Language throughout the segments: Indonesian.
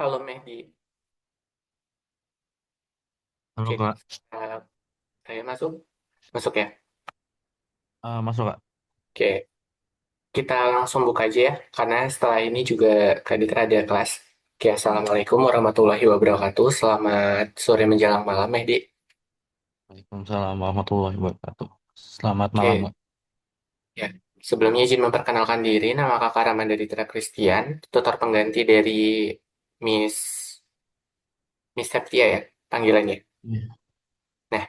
Halo Mehdi. Halo Oke, Kak. eh, saya masuk. Masuk ya. Masuk Kak. Oke, kita langsung buka aja ya, karena setelah ini juga Kak Ditra ada kelas. Oke, Assalamualaikum warahmatullahi wabarakatuh. Selamat sore menjelang malam, Mehdi. Waalaikumsalam warahmatullahi wabarakatuh. Selamat malam Oke, Kak. ya. Sebelumnya izin memperkenalkan diri, nama Kakak Ramanda Ditra Christian, tutor pengganti dari Miss Miss Septia ya, panggilannya. Iya. Nah,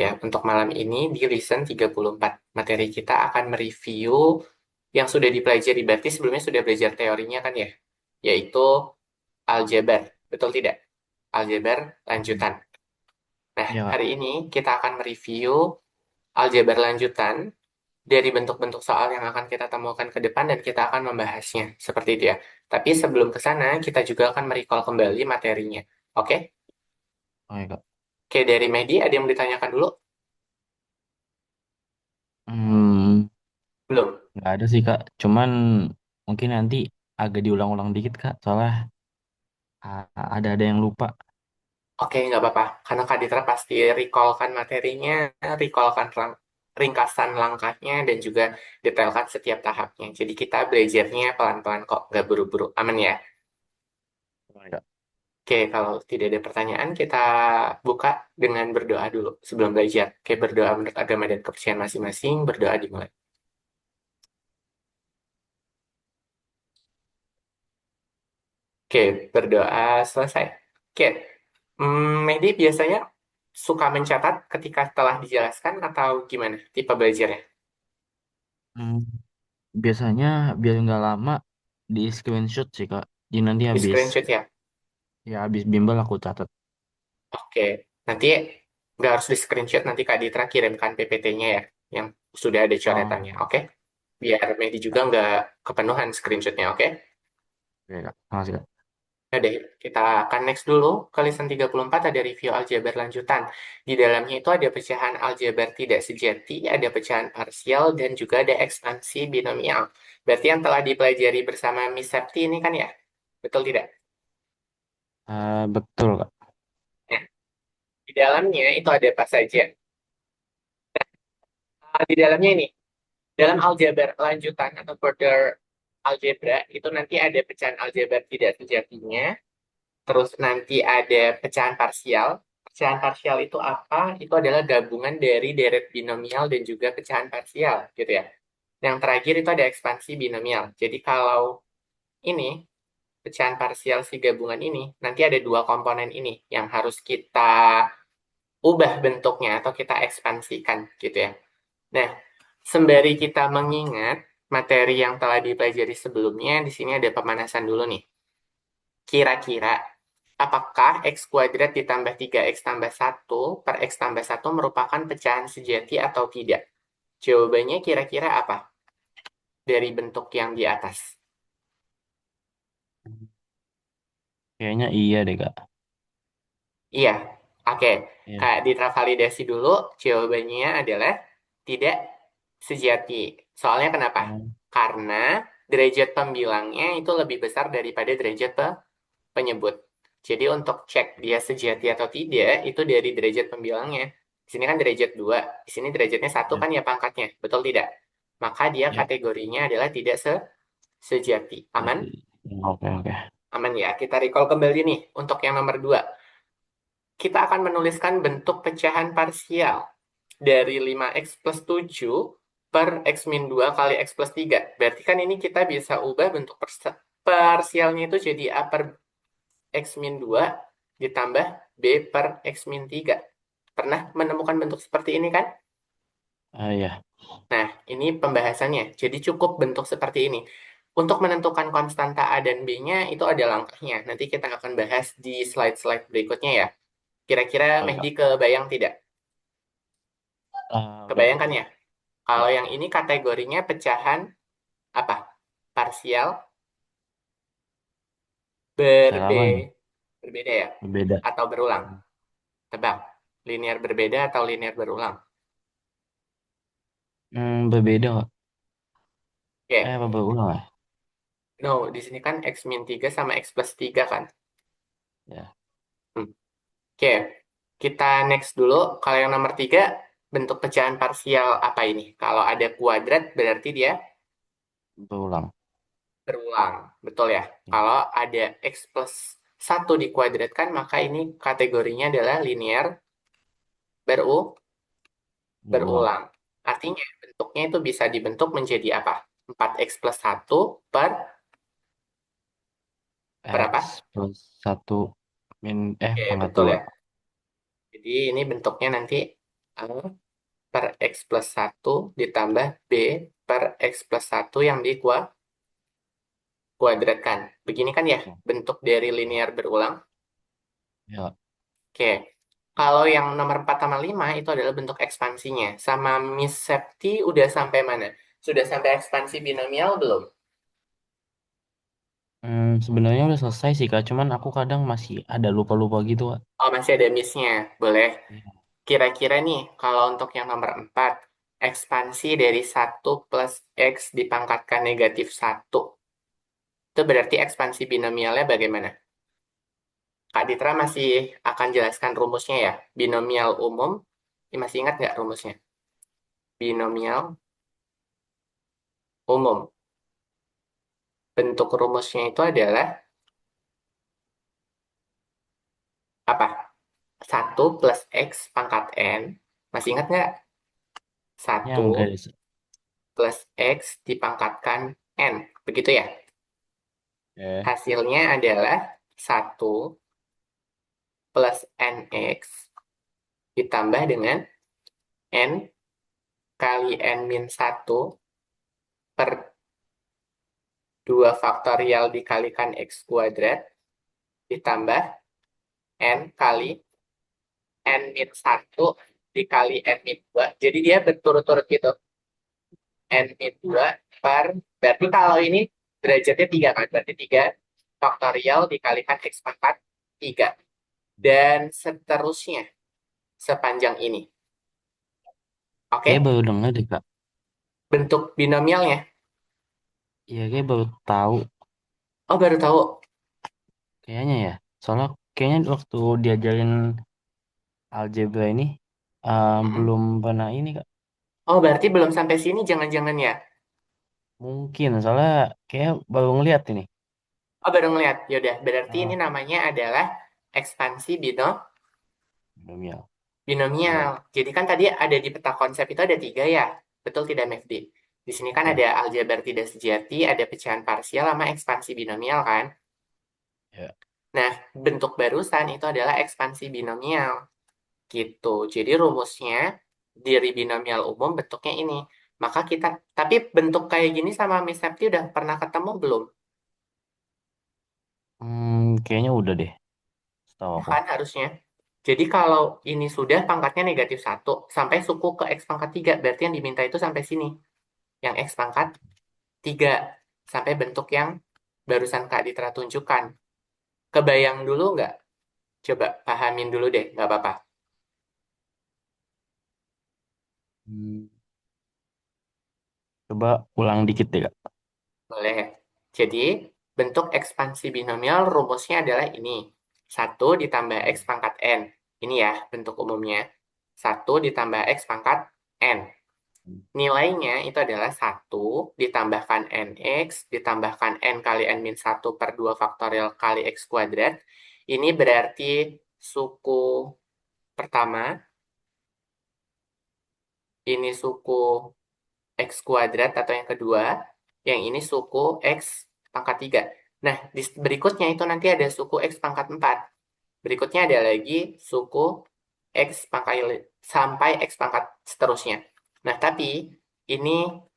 ya, untuk malam ini di Listen 34, materi kita akan mereview yang sudah dipelajari. Berarti sebelumnya sudah belajar teorinya kan ya? Yaitu aljabar. Betul tidak? Aljabar lanjutan. Nah, Iya Kak. hari ini kita akan mereview aljabar lanjutan dari bentuk-bentuk soal yang akan kita temukan ke depan dan kita akan membahasnya. Seperti itu ya. Tapi sebelum ke sana, kita juga akan merecall kembali materinya. Oke? Oke Kak. Oke, dari Mehdi ada yang ditanyakan dulu? Hmm, Belum? nggak ada sih Kak. Cuman mungkin nanti agak diulang-ulang dikit Kak. Soalnya ada yang lupa. Oke, nggak apa-apa. Karena Kak Ditra pasti recallkan materinya, recallkan ringkasan langkahnya, dan juga detailkan setiap tahapnya. Jadi kita belajarnya pelan-pelan kok, nggak buru-buru. Aman ya? Oke Kak. Oke, kalau tidak ada pertanyaan, kita buka dengan berdoa dulu sebelum belajar. Oke, berdoa menurut agama dan kepercayaan masing-masing, berdoa dimulai. Oke, berdoa selesai. Oke, Mehdi biasanya suka mencatat ketika telah dijelaskan atau gimana tipe belajarnya? Hmm, biasanya biar nggak lama di screenshot sih Kak. Jadi nanti Di screenshot ya? habis bimbel aku catat. Oke, nanti nggak harus di screenshot, nanti Kak Ditra kirimkan PPT-nya ya, yang sudah ada Oh, coretannya, oke? Biar Mehdi juga nggak kepenuhan screenshotnya, oke? oke Kak. Makasih Kak. Nah deh, kita akan next dulu ke lesson 34, ada review aljabar lanjutan. Di dalamnya itu ada pecahan aljabar tidak sejati, ada pecahan parsial, dan juga ada ekspansi binomial. Berarti yang telah dipelajari bersama Miss Septi ini kan ya? Betul tidak? Betul Kak. Nah, di dalamnya itu ada apa saja? Di dalamnya ini, dalam aljabar lanjutan atau further algebra itu nanti ada pecahan aljabar tidak sejatinya, terus nanti ada pecahan parsial. Pecahan parsial itu apa? Itu adalah gabungan dari deret binomial dan juga pecahan parsial, gitu ya. Yang terakhir itu ada ekspansi binomial. Jadi kalau ini pecahan parsial si gabungan ini nanti ada dua komponen ini yang harus kita ubah bentuknya atau kita ekspansikan, gitu ya. Nah, sembari kita mengingat materi yang telah dipelajari sebelumnya, di sini ada pemanasan dulu nih. Kira-kira, apakah X kuadrat ditambah 3X tambah 1 per X tambah 1 merupakan pecahan sejati atau tidak? Jawabannya kira-kira apa? Dari bentuk yang di atas. Kayaknya iya deh Kak. Iya, oke. Iya. Kak, validasi dulu, jawabannya adalah tidak sejati. Soalnya kenapa? Oh, Karena derajat pembilangnya itu lebih besar daripada derajat penyebut. Jadi untuk cek dia sejati atau tidak, itu dari derajat pembilangnya. Di sini kan derajat 2, di sini derajatnya satu iya. kan ya pangkatnya, betul tidak? Maka dia Iya. kategorinya adalah tidak sejati. Aman? Jadi, oke oke. Aman ya. Kita recall kembali nih untuk yang nomor 2. Kita akan menuliskan bentuk pecahan parsial dari 5x plus 7 per x min 2 kali x plus 3. Berarti kan ini kita bisa ubah bentuk parsialnya itu jadi A per x min 2 ditambah B per x min 3. Pernah menemukan bentuk seperti ini kan? Iya. Nah, ini pembahasannya. Jadi cukup bentuk seperti ini. Untuk menentukan konstanta A dan B-nya itu ada langkahnya. Nanti kita akan bahas di slide-slide berikutnya ya. Kira-kira Oke Mehdi Kak. kebayang tidak? Udah Kebayangkan kebayang. ya? Kalau Ya. yang ini kategorinya pecahan apa? Parsial Cara apa ya? berbeda ya? Berbeda. Atau berulang? Tebak. Linear berbeda atau linear berulang? Berbeda Kak. Oke. Apa berulang ya? No, di sini kan X min 3 sama X plus 3 kan? Ya, Hmm. Oke, kita next dulu. Kalau yang nomor 3, bentuk pecahan parsial apa ini? Kalau ada kuadrat berarti dia berulang. berulang. Betul ya? Ya, Kalau ada X plus 1 dikuadratkan, maka ini kategorinya adalah linear berulang. berulang. Artinya bentuknya itu bisa dibentuk menjadi apa? 4x plus 1 per berapa? X plus satu Oke, pangkat betul 2. ya. Jadi ini bentuknya nanti A per x plus 1 ditambah B per x plus 1 yang dikuadratkan. Begini kan ya Ya, bentuk dari linear berulang. ya. Oke, kalau yang nomor 4 sama 5 itu adalah bentuk ekspansinya. Sama Miss Septi udah sampai mana? Sudah sampai ekspansi binomial belum? Sebenarnya udah selesai sih Kak, cuman aku kadang masih ada lupa-lupa gitu Kak. Oh, masih ada Miss-nya. Boleh. Iya. Kira-kira nih, kalau untuk yang nomor 4 ekspansi dari 1 plus X dipangkatkan negatif 1 itu berarti ekspansi binomialnya bagaimana? Kak Ditra masih akan jelaskan rumusnya ya. Binomial umum, ini masih ingat nggak rumusnya? Binomial umum. Bentuk rumusnya itu adalah apa? 1 plus X pangkat N. Masih ingat nggak? Yang enggak 1 deh. plus X dipangkatkan N. Begitu ya? Eh, Hasilnya adalah 1 plus NX ditambah dengan N kali N min 1 per 2 faktorial dikalikan X kuadrat ditambah N kali N min 1 dikali N min 2. Jadi dia berturut-turut gitu. N min 2 per, berarti kalau ini derajatnya 3 kan? Berarti 3 faktorial dikalikan X pangkat 3. Dan seterusnya sepanjang ini. kayak Oke? baru dengar deh Kak. Bentuk binomialnya. Iya, kayak baru tahu Oh, baru tahu. kayaknya ya. Soalnya kayaknya waktu diajarin algebra ini Mm-mm. belum pernah ini Kak. Oh, berarti belum sampai sini jangan-jangan ya? Mungkin soalnya kayak baru ngeliat ini. Oh, baru ngeliat. Yaudah, berarti ini Ah, namanya adalah ekspansi binomial. binomial. Iya, Jadi kan tadi ada di peta konsep itu ada 3 ya. Betul tidak, Mefdi? Di sini kan ada ya, aljabar tidak sejati, ada pecahan parsial, sama ekspansi binomial kan? ya. Nah, bentuk barusan itu adalah ekspansi binomial. Gitu. Jadi rumusnya dari binomial umum bentuknya ini. Maka kita, tapi bentuk kayak gini sama Miss Septi udah pernah ketemu belum? Kayaknya udah deh, setahu Ya aku. kan harusnya. Jadi kalau ini sudah pangkatnya negatif 1 sampai suku ke X pangkat 3 berarti yang diminta itu sampai sini. Yang X pangkat 3 sampai bentuk yang barusan Kak Ditra tunjukkan. Kebayang dulu nggak? Coba pahamin dulu deh, nggak apa-apa. Hmm, Coba ulang dikit deh Kak. Boleh. Jadi, bentuk ekspansi binomial rumusnya adalah ini. 1 ditambah X pangkat N. Ini ya bentuk umumnya. 1 ditambah X pangkat N. Nilainya itu adalah 1 ditambahkan NX ditambahkan N kali N min 1 per 2 faktorial kali X kuadrat. Ini berarti suku pertama, ini suku X kuadrat atau yang kedua, yang ini suku X pangkat 3. Nah, berikutnya itu nanti ada suku X pangkat 4. Berikutnya ada lagi suku X pangkat sampai X pangkat seterusnya. Nah, tapi ini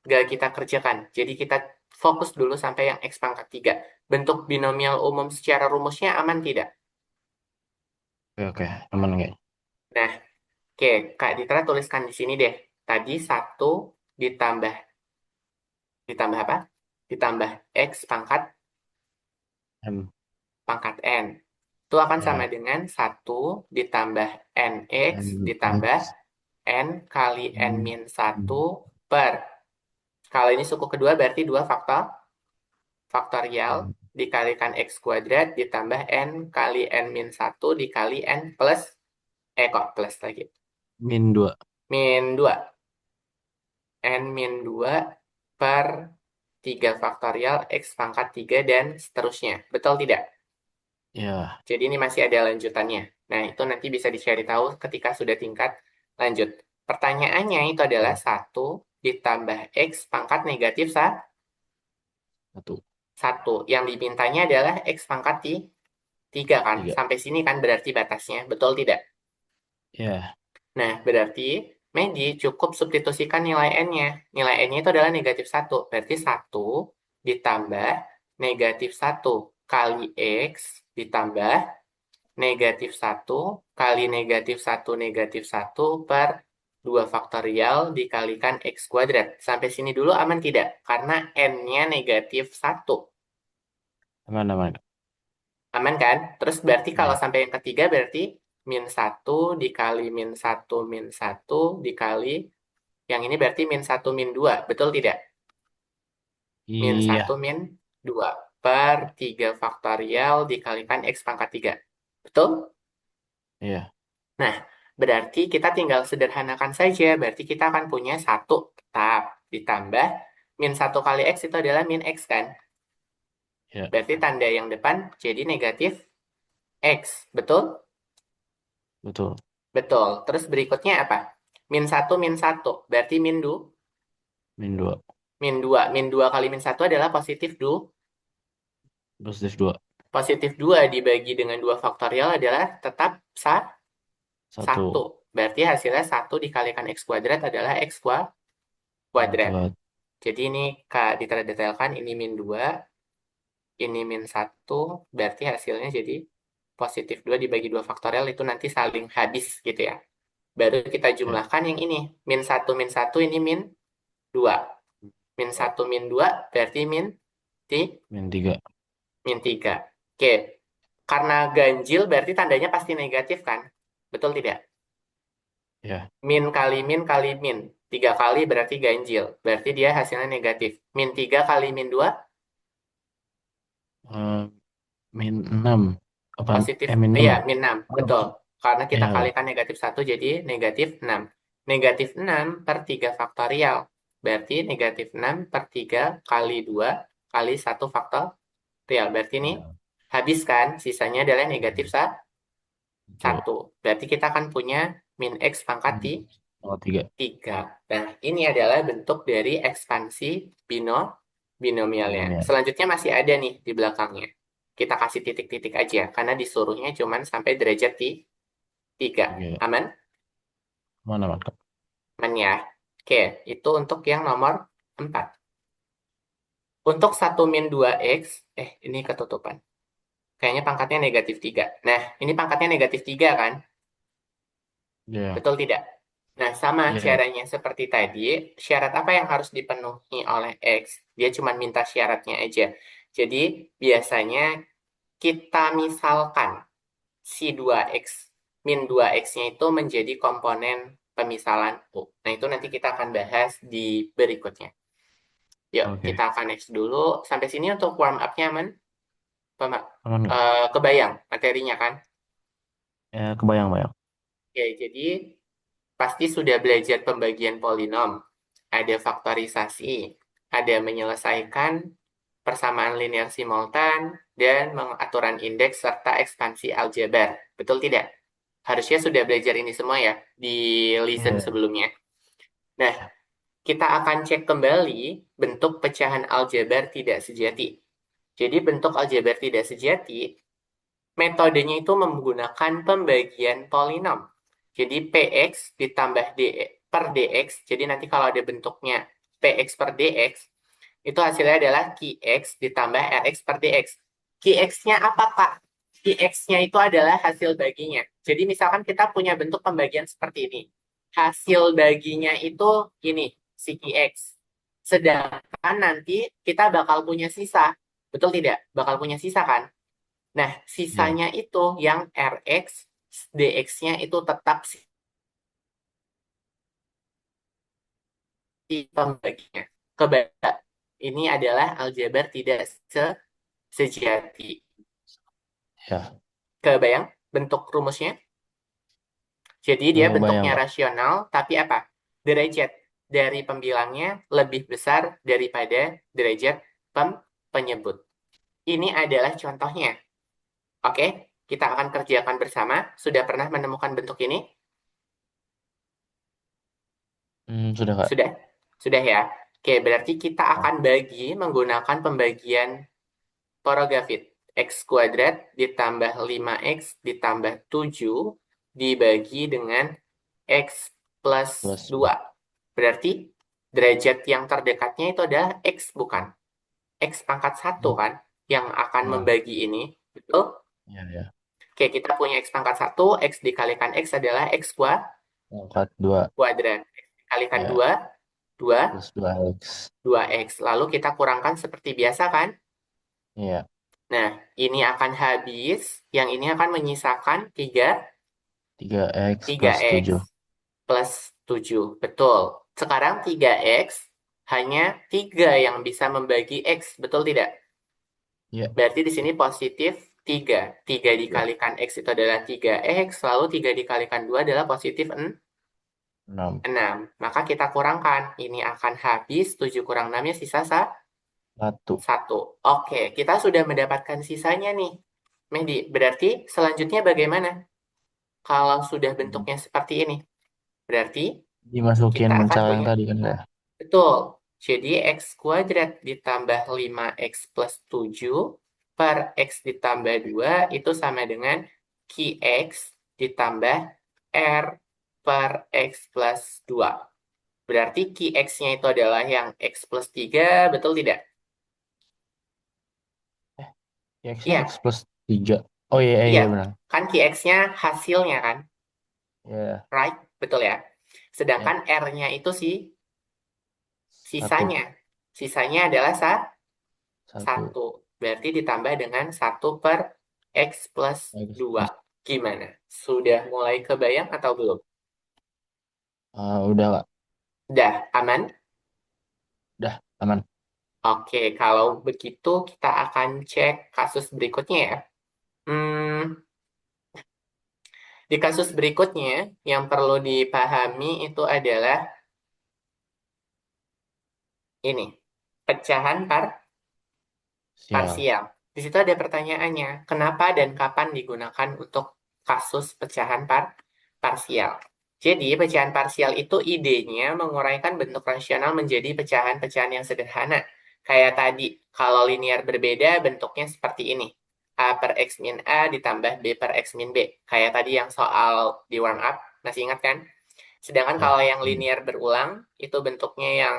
gak kita kerjakan. Jadi kita fokus dulu sampai yang X pangkat 3. Bentuk binomial umum secara rumusnya aman tidak? Oke, oke, aman nggak? Nah, oke, Kak Ditra tuliskan di sini deh. Tadi 1 ditambah ditambah apa? Ditambah X pangkat M, pangkat N. Itu akan sama ya, dengan 1 ditambah NX M, ditambah X, N kali N M, min 1 M, per. Kalau ini suku kedua berarti 2 faktorial M. dikalikan X kuadrat ditambah N kali N min 1 dikali N plus, kok plus lagi, Min 2. min 2. N min 2 per 3 faktorial X pangkat 3 dan seterusnya. Betul tidak? Ya, Jadi ini masih ada lanjutannya. Nah, itu nanti bisa dicari tahu ketika sudah tingkat lanjut. Pertanyaannya itu adalah ya. 1 ditambah X pangkat negatif 1, 1. Yang dimintanya adalah X pangkat 3 kan? 3. Sampai sini kan berarti batasnya. Betul tidak? Ya, Nah, berarti Medi cukup substitusikan nilai N-nya. Nilai N-nya itu adalah negatif 1. Berarti 1 ditambah negatif 1 kali X ditambah negatif 1 kali negatif 1 per 2 faktorial dikalikan X kuadrat. Sampai sini dulu aman tidak? Karena N-nya negatif 1. aman, aman. Aman kan? Terus berarti kalau Ya. sampai yang ketiga berarti min 1 dikali min 1 min 1 dikali yang ini berarti min 1 min 2. Betul tidak? Min 1 Iya, min 2 per 3 faktorial dikalikan X pangkat 3. Betul? iya, Nah, berarti kita tinggal sederhanakan saja. Berarti kita akan punya 1 tetap ditambah min 1 kali X itu adalah min X kan? iya, Berarti tanda yang depan jadi negatif X. Betul? betul. Betul. Terus berikutnya apa? Min 1 min 1. Berarti Min 2. min 2. Min 2 kali min 1 adalah positif Positif 2. Positif 2 dibagi dengan 2 faktorial adalah tetap 1. 1. Berarti hasilnya 1 dikalikan X kuadrat adalah X kuadrat. Kuadrat. Jadi ini Kak detailkan ini min 2, ini min 1. Berarti hasilnya jadi positif 2 dibagi 2 faktorial itu nanti saling habis gitu ya. Baru kita Ya. jumlahkan yang ini. Min 1 ini min 2. Min 1 min 2 berarti Min 3. min 3. Oke. Karena ganjil berarti tandanya pasti negatif kan? Betul tidak? Ya. Min kali min. 3 kali berarti ganjil. Berarti dia hasilnya negatif. Min 3 kali min 2 Eh, min 6. Apaan? positif. Min 6 Iya, ya? min 6. Oh, Betul. Karena kita ya. kalikan negatif 1 jadi negatif 6. Negatif 6 per 3 faktorial. Berarti negatif 6 per 3 kali 2 kali 1 faktorial. Berarti ini Ya. habis kan? Sisanya adalah negatif Betul. 1. Berarti kita akan punya min X pangkat Hmm. Oh, 3. 3. Nah, ini adalah bentuk dari ekspansi binomialnya. Binomial. Selanjutnya masih ada nih di belakangnya. Kita kasih titik-titik aja, karena disuruhnya cuma sampai derajat 3. Oke. Aman? Mana, Mak? Aman ya? Oke, itu untuk yang nomor 4. Untuk 1 min 2X, ini ketutupan. Kayaknya pangkatnya negatif 3. Nah, ini pangkatnya negatif 3 kan? Ya. Betul tidak? Nah, sama Ya, ya. caranya seperti tadi. Syarat apa yang harus dipenuhi oleh X? Dia cuma minta syaratnya aja. Jadi, biasanya kita misalkan si 2X, min 2X-nya itu menjadi komponen pemisalan U. Nah, itu nanti kita akan bahas di berikutnya. Yuk, kita Oke. akan next dulu. Sampai sini untuk warm up-nya, aman? Aman nggak? Kebayang materinya kan? Ya, kebayang-bayang. Oke, jadi pasti sudah belajar pembagian polinom, ada faktorisasi, ada menyelesaikan persamaan linear simultan, dan pengaturan indeks serta ekspansi aljabar. Betul tidak? Harusnya sudah belajar ini semua ya di listen Iya. sebelumnya. Nah, kita akan cek kembali bentuk pecahan aljabar tidak sejati. Jadi bentuk aljabar tidak sejati metodenya itu menggunakan pembagian polinom. Jadi PX ditambah D per DX. Jadi nanti kalau ada bentuknya PX per DX, itu hasilnya adalah QX ditambah RX per DX. QX-nya apa, Kak? QX-nya itu adalah hasil baginya. Jadi misalkan kita punya bentuk pembagian seperti ini. Hasil baginya itu ini, si QX. Sedangkan nanti kita bakal punya sisa. Betul tidak? Bakal punya sisa kan? Nah, Iya. sisanya itu yang Rx, Dx-nya itu tetap si pembaginya. Kebalik, ini adalah aljabar tidak sejati. sejati. Ya, Kebayang bentuk rumusnya? Jadi dia bayang bentuknya Kak. rasional, tapi apa? Derajat dari pembilangnya lebih besar daripada derajat penyebut. Ini adalah contohnya. Oke, kita akan kerjakan bersama. Sudah pernah menemukan bentuk ini? Sudah Kak. Sudah? Sudah ya? Oke, berarti kita Ah, akan bagi menggunakan pembagian Porogafit. X kuadrat ditambah 5X ditambah 7 dibagi dengan X plus plus 2. Berarti derajat yang terdekatnya itu adalah X, bukan? X pangkat 1 ya, kan? Yang akan ya, membagi ini. Betul? ya, ya. Oke, kita punya X pangkat 1. X dikalikan X adalah X Angkat 2 kuadrat. X dikalikan ya, 2, 2, plus 2 X. 2X. Lalu kita kurangkan seperti biasa kan? Ya, Nah, ini akan habis. Yang ini akan menyisakan 3, 3X plus 3X 7. plus 7. Betul. Sekarang 3X hanya 3 yang bisa membagi X. Betul tidak? Ya, Berarti di sini positif 3. 3 ya, dikalikan X itu adalah 3X. Lalu 3 dikalikan 2 adalah positif 6. 6. Maka kita kurangkan. Ini akan habis. 7 kurang 6-nya sisa 1. 1. Oke, kita sudah mendapatkan sisanya nih. Mehdi, berarti selanjutnya bagaimana? Kalau sudah bentuknya seperti ini. Berarti Dimasukin kita akan cara yang punya, tadi kan ya? betul. Jadi X kuadrat ditambah 5X plus 7 per X ditambah 2 itu sama dengan QX ditambah R per X plus 2. Berarti QX-nya itu adalah yang X plus 3, betul tidak? X-nya X Iya, plus 3. Oh iya, iya, iya. iya benar. Kan QX-nya hasilnya kan, Ya, right? Betul ya. ya. Sedangkan R-nya itu sih Satu. sisanya. Sisanya adalah Satu. 1. Berarti ditambah dengan 1 per X plus 2. X. Gimana? Sudah mulai kebayang atau belum? Udah Kak. Udah, aman? Udah, aman. Oke, kalau begitu kita akan cek kasus berikutnya ya. Hmm, di kasus berikutnya yang perlu dipahami itu adalah ini, pecahan Sial. parsial. Di situ ada pertanyaannya, kenapa dan kapan digunakan untuk kasus pecahan parsial? Jadi, pecahan parsial itu idenya menguraikan bentuk rasional menjadi pecahan-pecahan yang sederhana. Kayak tadi, kalau linear berbeda, bentuknya seperti ini. A per X min A ditambah B per X min B. Kayak tadi yang soal di warm up, masih ingat kan? Sedangkan kalau Ya. yang linear berulang, itu bentuknya yang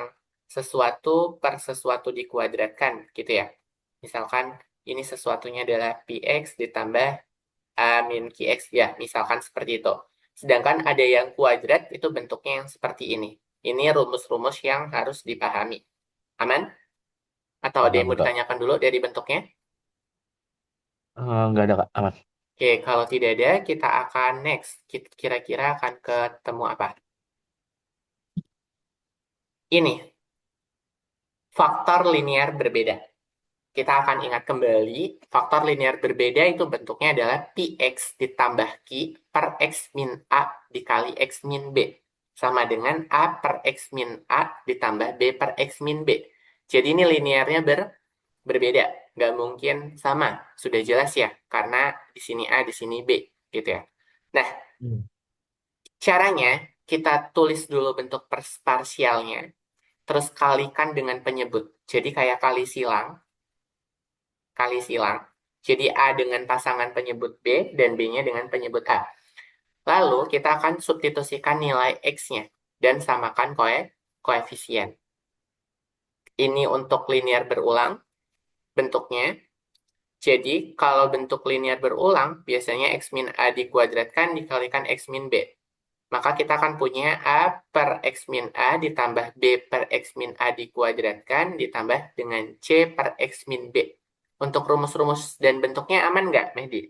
sesuatu per sesuatu dikuadratkan, gitu ya. Misalkan ini sesuatunya adalah px ditambah a min qx, ya, misalkan seperti itu. Sedangkan ada yang kuadrat, itu bentuknya yang seperti ini. Ini rumus-rumus yang harus dipahami. Aman? Atau ada yang Aman mau Kak. ditanyakan dulu dari bentuknya? Nggak ada Kak, aman. Oke, kalau tidak ada, kita akan next. Kira-kira akan ketemu apa? Ini, faktor linear berbeda. Kita akan ingat kembali, faktor linear berbeda itu bentuknya adalah Px ditambah Q per X min A dikali X min B. Sama dengan A per X min A ditambah B per X min B. Jadi ini linearnya berbeda. Nggak mungkin sama. Sudah jelas ya, karena di sini A, di sini B. Gitu ya. Nah, Hmm. caranya kita tulis dulu bentuk parsialnya, terus kalikan dengan penyebut. Jadi kayak kali silang. Jadi A dengan pasangan penyebut B dan B-nya dengan penyebut A. Lalu kita akan substitusikan nilai X-nya dan samakan koefisien. Ini untuk linear berulang bentuknya. Jadi kalau bentuk linear berulang, biasanya X min A dikuadratkan dikalikan X min B. Maka kita akan punya A per X min A ditambah B per X min A dikuadratkan ditambah dengan C per X min B. Untuk rumus-rumus dan bentuknya aman nggak, Mehdi?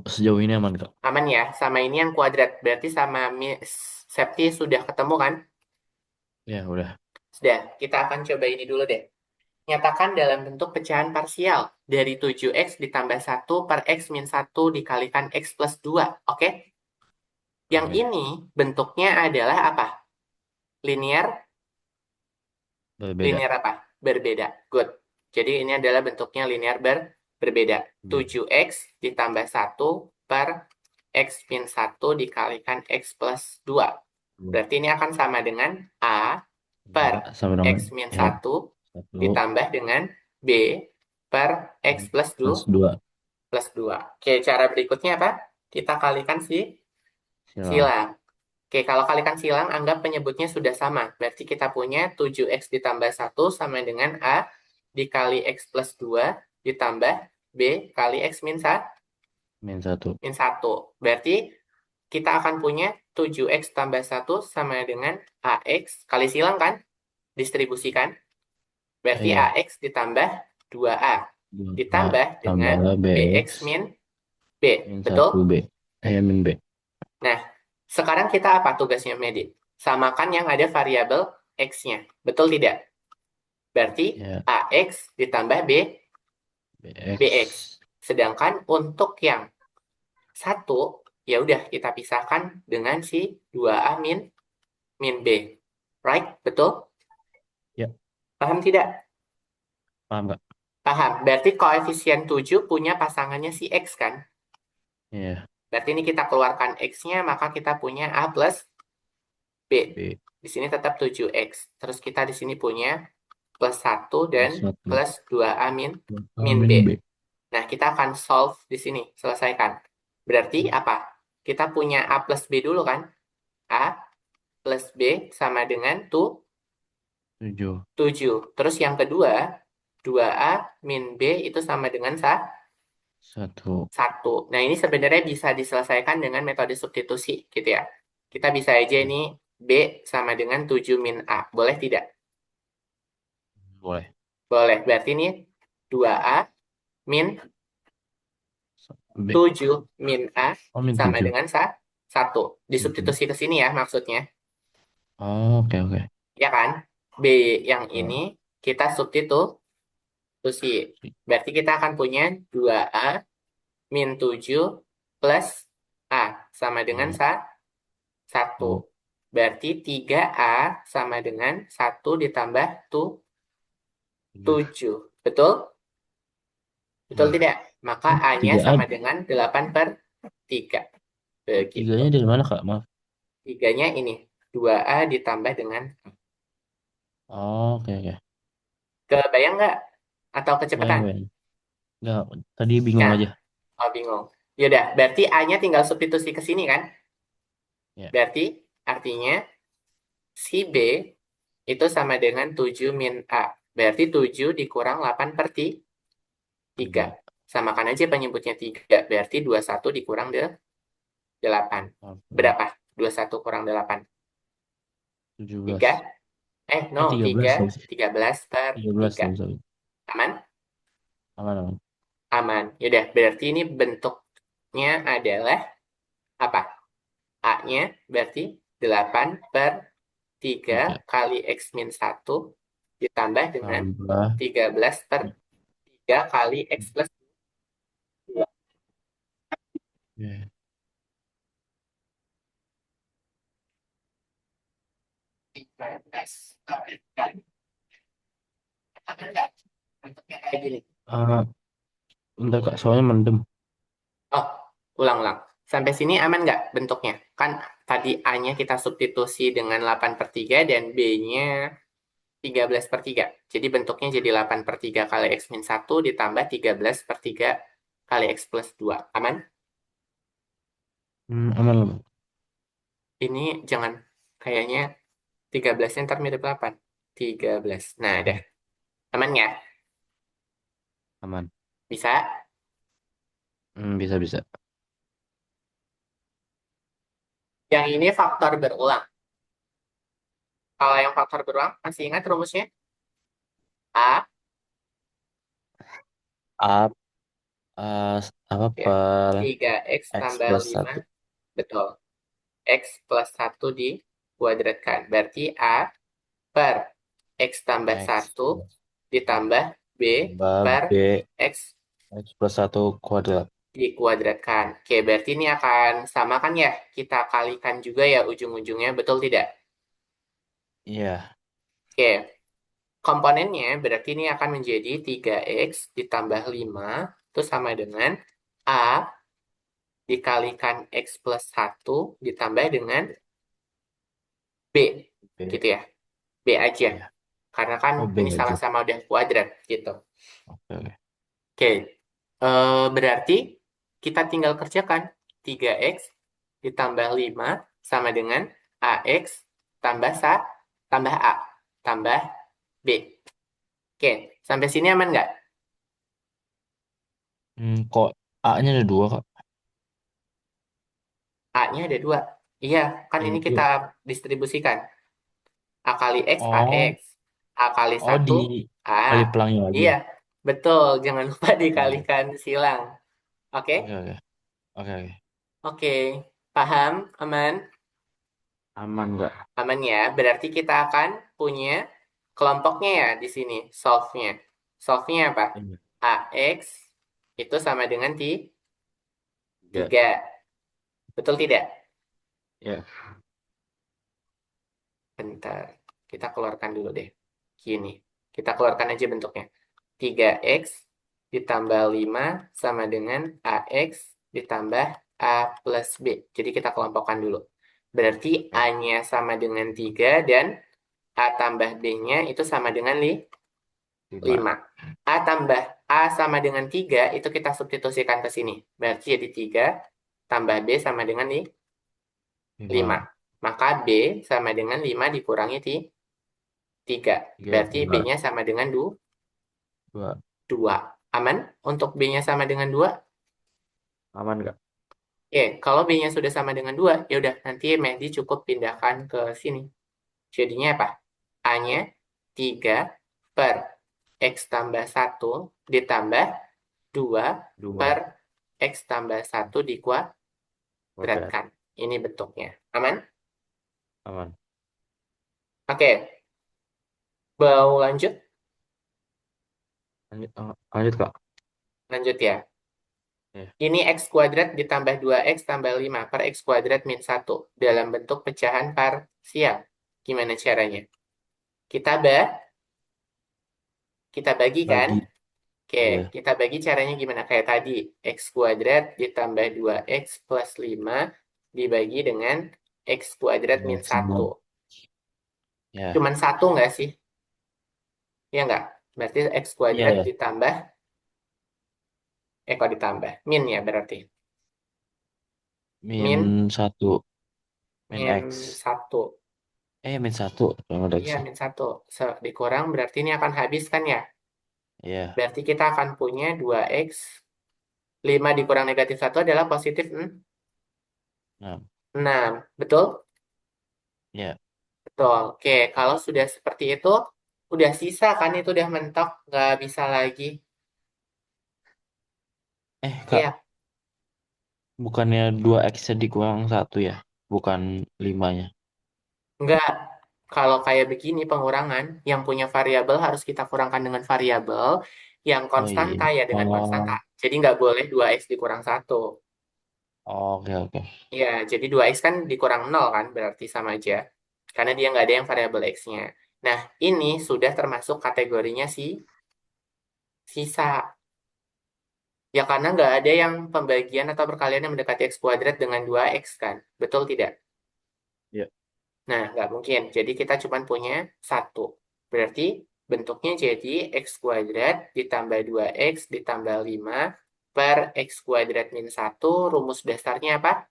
Sejauh ini aman Kak. Aman ya, sama ini yang kuadrat. Berarti sama Septi sudah ketemu kan? Ya udah. Sudah, kita akan coba ini dulu deh. Nyatakan dalam bentuk pecahan parsial dari 7x ditambah 1 per x min 1 dikalikan x plus 2. Oke? Yang Oke. ini bentuknya adalah apa? Linear, Berbeda. linear apa? Berbeda. Good. Jadi ini adalah bentuknya linear berbeda. Hmm. 7x ditambah 1 per x min 1 dikalikan x plus 2. Berarti ini akan sama dengan A per Ya, sama dengan x min X 1 satu ditambah dengan B per x plus 2 plus dua plus 2. Oke, cara berikutnya apa? Kita kalikan silang. silang. Oke, kalau kalikan silang, anggap penyebutnya sudah sama. Berarti kita punya 7x ditambah 1 sama dengan A dikali x plus 2 ditambah B kali x min 1. Min satu. Min 1. Berarti kita akan punya 7x tambah 1 sama dengan AX kali silang kan? Distribusikan. Berarti Iya. AX ditambah 2A. Dua Ditambah dengan tambah BX BX min B. min Betul? satu B. Min B. Nah, sekarang kita apa tugasnya, Medi? Samakan yang ada variabel X-nya. Betul tidak? Berarti Ya, AX ditambah BX. BX. Sedangkan untuk yang satu, ya udah kita pisahkan dengan si 2A min B. Right? Betul? Ya, Paham tidak? paham nggak? Paham. Berarti koefisien 7 punya pasangannya si X kan? Iya. Berarti ini kita keluarkan X-nya, maka kita punya A plus B. B Di sini tetap 7X. Terus kita di sini punya plus 1 dan plus satu. plus 2A min B. Min B. Nah, kita akan solve di sini, selesaikan. Berarti apa? Kita punya A plus B dulu kan? A plus B sama dengan 7. 7. Terus yang kedua, 2A min B itu sama dengan 1. 1. Nah, ini sebenarnya bisa diselesaikan dengan metode substitusi, gitu ya. Kita bisa aja ini B sama dengan 7 min A. Boleh tidak? Boleh. Boleh. Berarti ini 2A min B. 7 min A Oh, min sama 7. dengan 1. Disubstitusi ke sini ya maksudnya. Oh, oke, oke. Ya kan? B yang ini Oh, kita substitusi. Berarti kita akan punya 2A min 7 plus A sama dengan iya. 1. Oh, Berarti 3A sama dengan 1 ditambah 7. 7. Betul? Betul Iya. tidak? Maka A-nya 3A. sama dengan 8 per 3. Begitu. Tiganya dari mana, Kak? Maaf. 3-nya ini. 2A ditambah dengan. Oh, oke, oke. Kebayang nggak? Atau Bayang, kecepatan? bayang. Nggak, tadi bingung Nah, aja. oh bingung. Yaudah, berarti A-nya tinggal substitusi ke sini kan? Ya. Berarti artinya si B itu sama dengan 7 min A. Berarti 7 dikurang 8 per 3. 3. Samakan aja penyebutnya 3. Berarti 21 dikurang 8. Apa? Berapa? 21 kurang 8. 3. 17. No, 3. 13 tau sih. 13 per 13 3. tau, sorry. Aman? Aman, aman. Aman. Yaudah, berarti ini bentuknya adalah apa? A-nya berarti 8 per 3 3 kali X min 1 ditambah dengan tambah. 13 per 3 kali X plus 2. Ya. 13 kali. Bentuknya kayak gini. Ah, bentar, Kak, soalnya mendem. Oh, ulang-ulang. Sampai sini aman nggak bentuknya? Kan tadi A-nya kita substitusi dengan 8 per 3 dan B-nya 13 per 3. Jadi bentuknya jadi 8 per 3 kali X min 1 ditambah 13 per 3 kali X plus 2. Aman? Aman, aman. Ini jangan kayaknya 13-nya ntar mirip 8. 13. Nah, dah. Aman nggak? Aman. Bisa? Bisa, bisa. Yang ini faktor berulang. Kalau yang faktor berulang, masih ingat rumusnya? A, A, apa, ya, per 3X X tambah plus 5. 1. Betul. X plus 1 dikuadratkan. Berarti A per X tambah X 1 plus. ditambah B Tambah per B X X plus 1 kuadrat. dikuadratkan. Oke, berarti ini akan sama kan ya? Kita kalikan juga ya ujung-ujungnya, betul tidak? Iya. Oke, komponennya berarti ini akan menjadi 3X ditambah 5 itu sama dengan A dikalikan X plus 1 ditambah dengan B. B. Gitu ya. B aja. Iya. Karena kan Oh, B ini aja. sama-sama udah kuadrat gitu. Oke, oke. Oke, berarti kita tinggal kerjakan 3X ditambah 5 sama dengan AX tambah tambah A tambah B. Oke, sampai sini aman nggak? Kok A-nya ada dua, Kak? A-nya ada dua. Iya, kan Ya ini kita itu. distribusikan. A kali X, Oh, AX. A kali oh satu A. dikali pelangnya lagi Iya, ya? betul. Jangan lupa Oke, oke. dikalikan silang. Oke? Oke, oke. Oke, oke. Oke. Paham? Aman? Aman nggak? Aman ya. Berarti kita akan punya kelompoknya ya di sini. Solve-nya. Solve-nya apa? Iya. AX itu sama dengan Tiga. 3. Betul tidak? Ya. Bentar. Kita keluarkan dulu deh. Gini. Kita keluarkan aja bentuknya. 3X ditambah 5 sama dengan AX ditambah A plus B. Jadi kita kelompokkan dulu. Berarti Oke. A-nya sama dengan 3 dan A tambah B-nya itu sama dengan 5. Lima. A tambah A sama dengan 3 itu kita substitusikan ke sini. Berarti jadi 3 tambah B sama dengan 5. Lima. Maka B sama dengan 5 dikurangi 3. Tiga. Berarti Dua. B-nya sama dengan Dua. 2. Aman? Untuk B-nya sama dengan 2. Aman nggak? Oke, kalau B-nya sudah sama dengan 2, ya udah nanti Mehdi cukup pindahkan ke sini. Jadinya apa? A-nya 3 per X tambah 1 ditambah 2 per Dua. X tambah 1 Kuadrat. dikuadratkan. Ini bentuknya. Aman? Aman. Oke, mau lanjut? Lanjut, lanjut Kak. Lanjut ya. Ya. Ini X kuadrat ditambah 2X tambah 5 per X kuadrat min 1 dalam bentuk pecahan parsial. Gimana caranya? Kita kita bagi kan? Bagi. Oke, Iya. kita bagi caranya gimana? Kayak tadi, X kuadrat ditambah 2X plus 5 dibagi dengan X kuadrat min Iya. 1. Semua. Ya. Cuman satu nggak sih? Ya nggak? Berarti X Iya, kuadrat ya. ditambah, kok ditambah? Min ya berarti. Min Min, satu. Min min X. 1. Min satu. Kalau ada Iya, X. min 1. Dikurang berarti ini akan habis kan ya? Iya. Berarti kita akan punya 2X. 5 dikurang negatif 1 adalah positif Nah. 6. Betul? Ya. Betul. Oke, kalau sudah seperti itu, udah sisa kan itu udah mentok, nggak bisa lagi. Kak. Iya, Bukannya dua X dikurang satu ya? Bukan limanya. nggak. Kalau kayak begini pengurangan, yang punya variabel harus kita kurangkan dengan variabel, yang Oh iya. konstanta ya dengan konstanta. Oh. Jadi nggak boleh 2X dikurang satu. Oke, oke. Iya, jadi 2X kan dikurang nol kan, berarti sama aja. Karena dia nggak ada yang variabel X-nya. Nah, ini sudah termasuk kategorinya sisa. Ya karena nggak ada yang pembagian atau perkalian yang mendekati X kuadrat dengan 2X kan. Betul tidak? Ya. Nah, nggak mungkin. Jadi kita cuma punya satu. Berarti bentuknya jadi X kuadrat ditambah 2X ditambah 5 per X kuadrat min 1. Rumus dasarnya apa?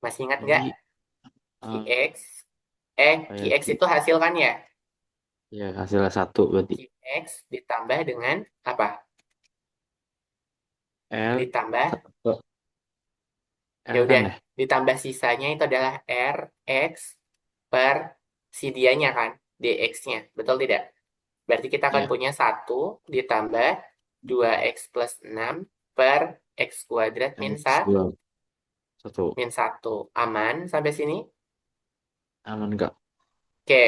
Masih ingat nggak? Jadi eh, Qx. kayak Qx itu hasil kan ya? ya hasilnya satu berarti. Qx ditambah dengan apa? L Ditambah, satu ya L kan udah, ya? ditambah sisanya itu adalah Rx per si dianya kan, dx-nya. Betul tidak? Berarti kita akan Iya. punya satu ditambah 2x plus 6 per x kuadrat X dua satu. min 1. Aman sampai sini? Aman nggak? Oke,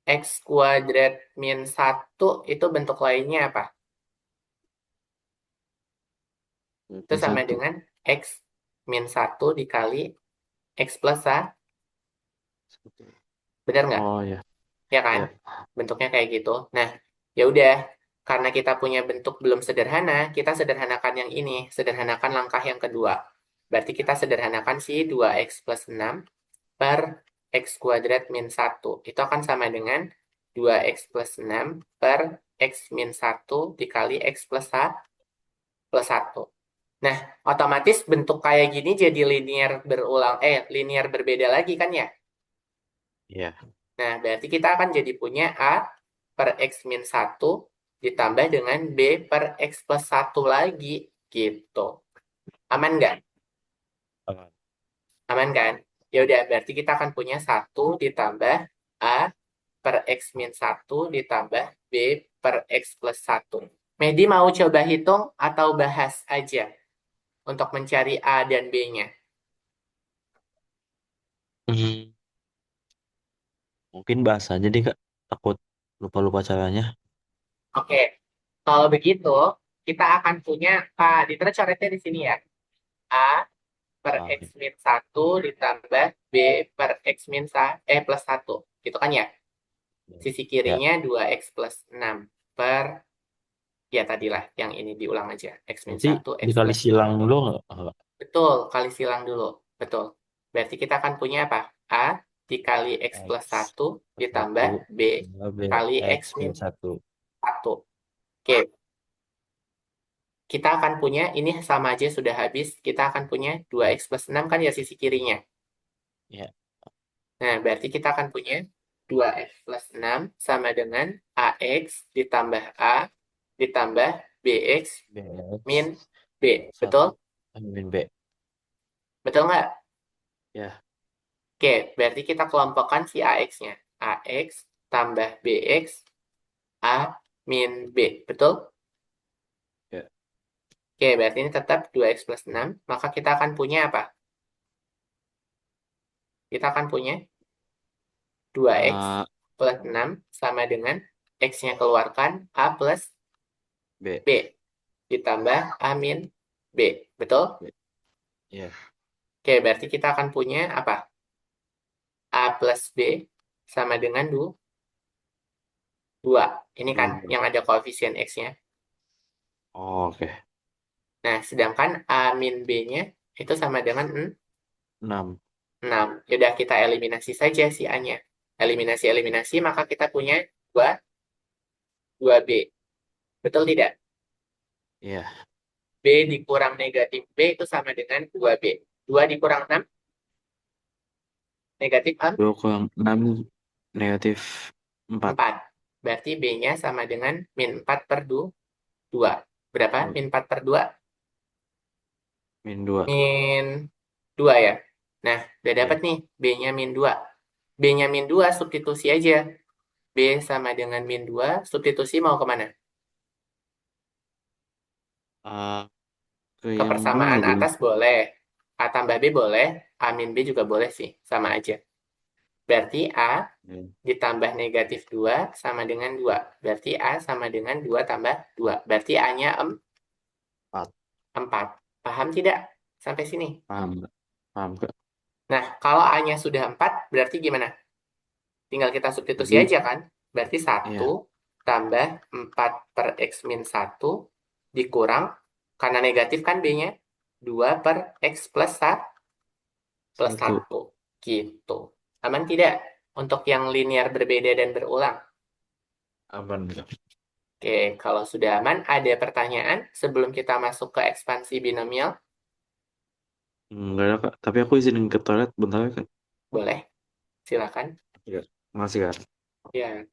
X kuadrat min 1 itu bentuk lainnya apa? Itu Min sama satu. dengan X min 1 dikali X plus 1. Benar nggak? Oh ya, Ya kan? ya. Bentuknya kayak gitu. Nah, ya udah. Karena kita punya bentuk belum sederhana, kita sederhanakan yang ini. Sederhanakan langkah yang kedua. Berarti kita sederhanakan si 2X plus 6 per X kuadrat min 1. Itu akan sama dengan 2X plus 6 per X min 1 dikali X plus 1 plus 1. Nah, otomatis bentuk kayak gini jadi linear berbeda lagi kan ya? Iya. Nah, berarti kita akan jadi punya A per X min 1 ditambah dengan B per X plus 1 lagi. Gitu. Aman nggak? Aman. Aman kan? Ya udah, berarti kita akan punya 1 ditambah A per X min 1 ditambah B per X plus 1. Medi mau coba hitung atau bahas aja untuk mencari A dan B-nya? Hmm, mungkin bahas aja deh Kak. Takut lupa-lupa caranya. Oke, kalau begitu kita akan punya A, coretnya di sini ya. A per Ah, X oke. min 1 ditambah B per X min plus 1. Gitu kan ya? Sisi Ya, kirinya 2X plus 6 per, ya tadilah, yang ini diulang aja. X min nanti 1, X dikali plus 6. silang dulu nggak? Betul, kali silang dulu. Betul. Berarti kita akan punya apa? A dikali X plus X 1 plus ditambah 1 B tambah B kali X X min min 1. 1. Oke, kita akan punya, ini sama aja sudah habis, kita akan punya 2X plus 6 kan ya sisi kirinya. Ya, Nah, berarti kita akan punya 2X plus 6 sama dengan AX ditambah A ditambah BX min BX B. Betul? 1 min B. Betul nggak? Ya, Oke, berarti kita kelompokkan si AX-nya. AX tambah BX A min B. Betul? ya. Oke, berarti ini tetap 2X plus 6. Maka kita akan punya apa? Kita akan punya 2X A plus 6 sama dengan X-nya keluarkan A plus B. B ditambah A min B. Betul? B. Ya. Oke, berarti kita akan punya apa? A plus B sama dengan 2. Ini kan Dua. yang ada koefisien X-nya. Oh, oke. Nah, sedangkan A min B-nya itu sama dengan 6. 6. Yaudah, kita eliminasi saja si A-nya. Eliminasi-eliminasi, maka kita punya 2, 2B. Betul tidak? Iya. B dikurang negatif B itu sama dengan 2B. 2 dikurang 6, negatif 2 kurang 6 negatif 4. 4. Berarti B-nya sama dengan min 4 per 2. Berapa? Min 4 per 2? Min 2. Min 2 ya. Nah, udah dapat Ya. nih B-nya min 2. B-nya min 2 substitusi aja. B sama dengan min 2, substitusi mau kemana? A ke Ke yang persamaan baru. atas boleh. A tambah B boleh. A min B juga boleh sih. Sama aja. Berarti A Ya. ditambah negatif 2 sama dengan 2. Berarti A sama dengan 2 tambah 2. Berarti A-nya 4. 4. Paham tidak? Sampai sini. Paham nggak? Paham nggak? Nah, kalau A-nya sudah 4, berarti gimana? Tinggal kita substitusi Jadi, aja kan? Berarti ya. 1 tambah 4 per X min 1 dikurang, karena negatif kan B-nya, 2 per X plus 1 plus 1. 1. Gitu. Aman tidak? Untuk yang linear berbeda dan berulang. Aman nggak? Oke, kalau sudah aman, ada pertanyaan sebelum kita masuk ke ekspansi binomial? Enggak ada, Kak. Tapi aku izin ke toilet bentar ya, Kak. Boleh, silakan. Ya. Makasih, Kak. Ya.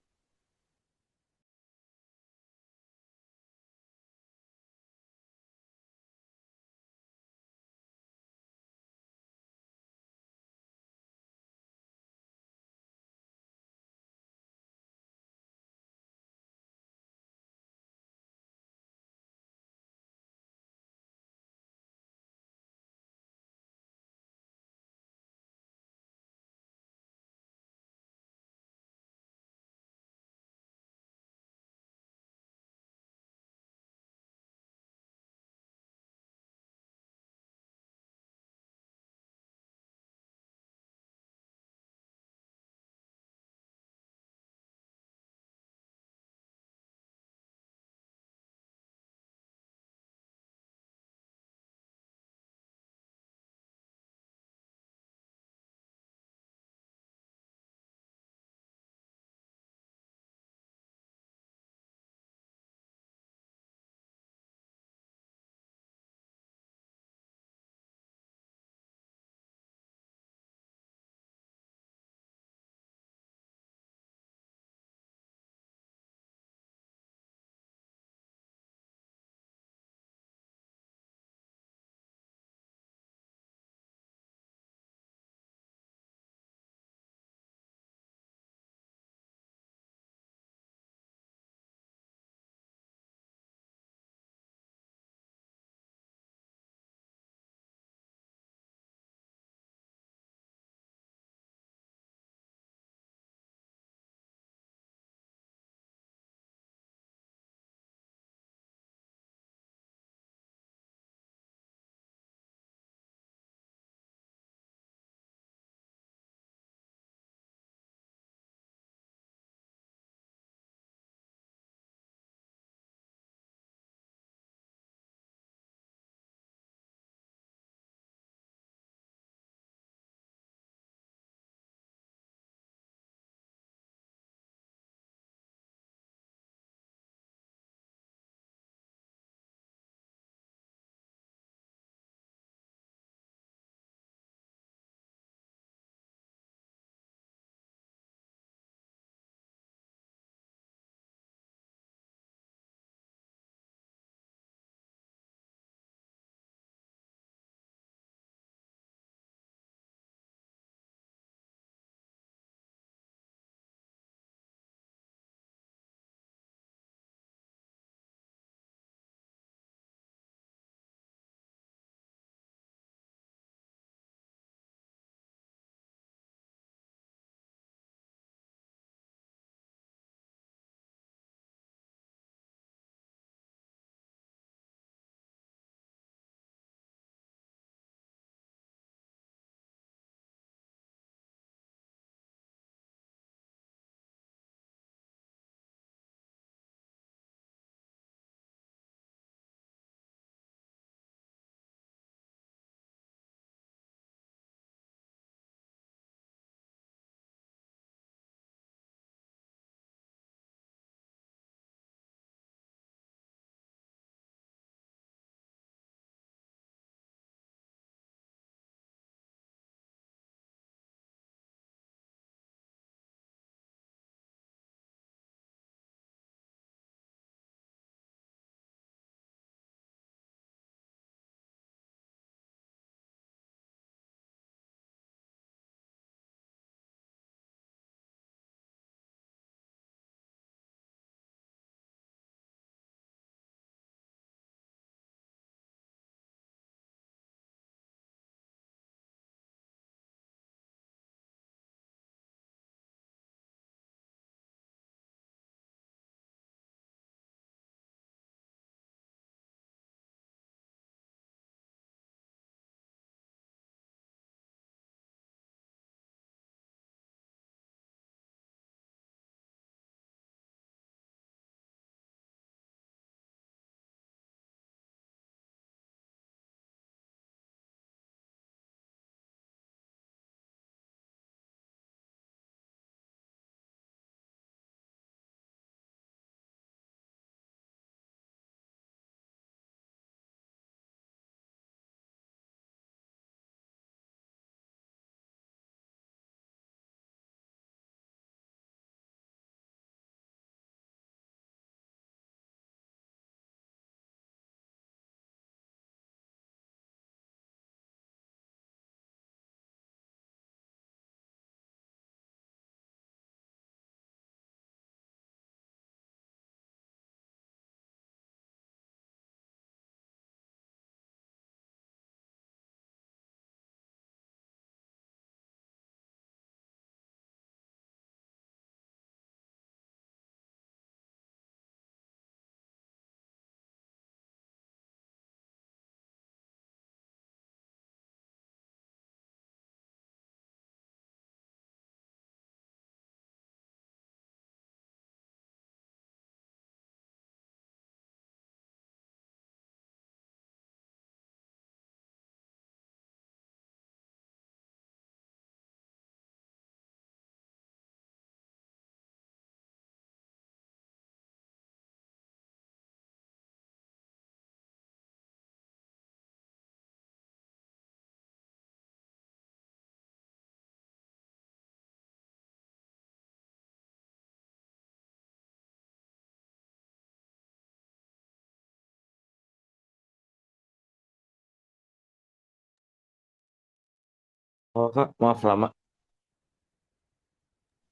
Oh, Kak, maaf lama.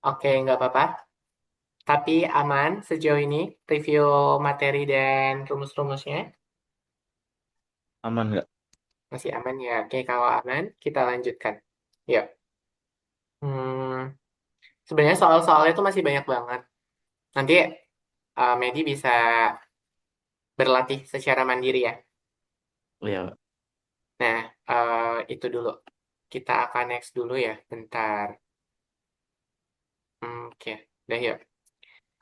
Oke, nggak apa-apa. Tapi aman sejauh ini review materi dan rumus-rumusnya. Aman nggak? Masih aman ya. Oke, kalau aman, kita lanjutkan. Yuk. Hmm, sebenarnya soal-soalnya itu masih banyak banget. Nanti Medi bisa berlatih secara mandiri ya. Iya. Nah, itu dulu. Kita akan next dulu ya, bentar. Oke, udah yuk.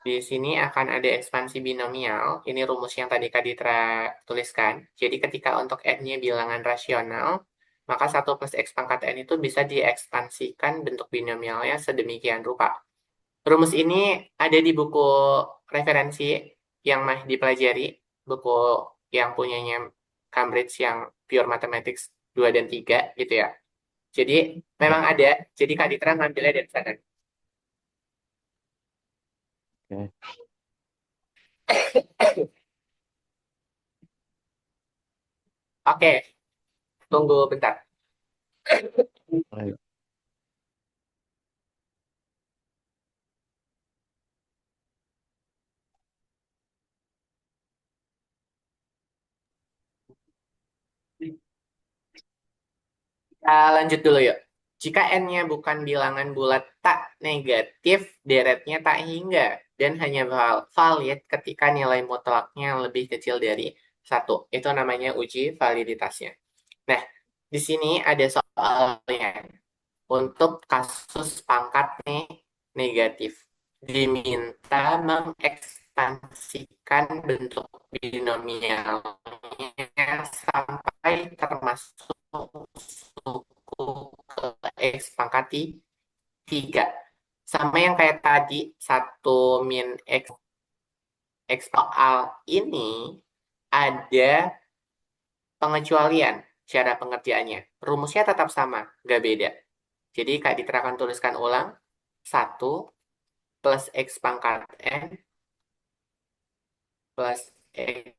Di sini akan ada ekspansi binomial. Ini rumus yang tadi Kak Ditra tuliskan. Jadi ketika untuk n-nya bilangan rasional, maka 1 plus x pangkat n itu bisa diekspansikan bentuk binomialnya sedemikian rupa. Rumus ini ada di buku referensi yang mah dipelajari, buku yang punyanya Cambridge yang Pure Mathematics 2 dan 3 gitu ya. Jadi Ya. memang ada, jadi Kak Ditra ngambilnya dari sana. Oke. Oke, tunggu bentar. Ayo. Kita lanjut dulu yuk. Jika n-nya bukan bilangan bulat tak negatif, deretnya tak hingga, dan hanya valid ketika nilai mutlaknya lebih kecil dari 1. Itu namanya uji validitasnya. Nah, di sini ada soalnya. Untuk kasus pangkat negatif, diminta mengekspansikan bentuk binomialnya sampai termasuk suku ke X pangkat 3. Sama yang kayak tadi, 1 min X soal ini ada pengecualian cara pengerjaannya. Rumusnya tetap sama, nggak beda. Jadi Kak Ditra akan tuliskan ulang. 1 plus X pangkat N plus X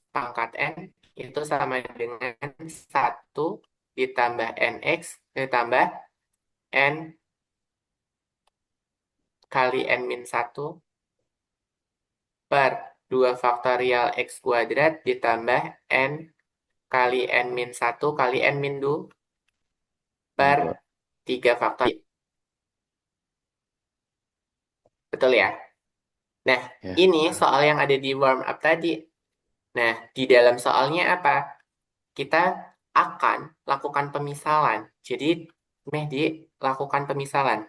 pangkat N itu sama dengan 1 ditambah NX ditambah N kali N-1 per 2 faktorial X kuadrat ditambah N kali N-1 kali N-2 Ya, per Kak. 3 faktorial. Betul ya? Nah, Ya. ini soal yang ada di warm up tadi. Nah, di dalam soalnya apa? Kita akan lakukan pemisalan. Jadi, Mehdi, lakukan pemisalan.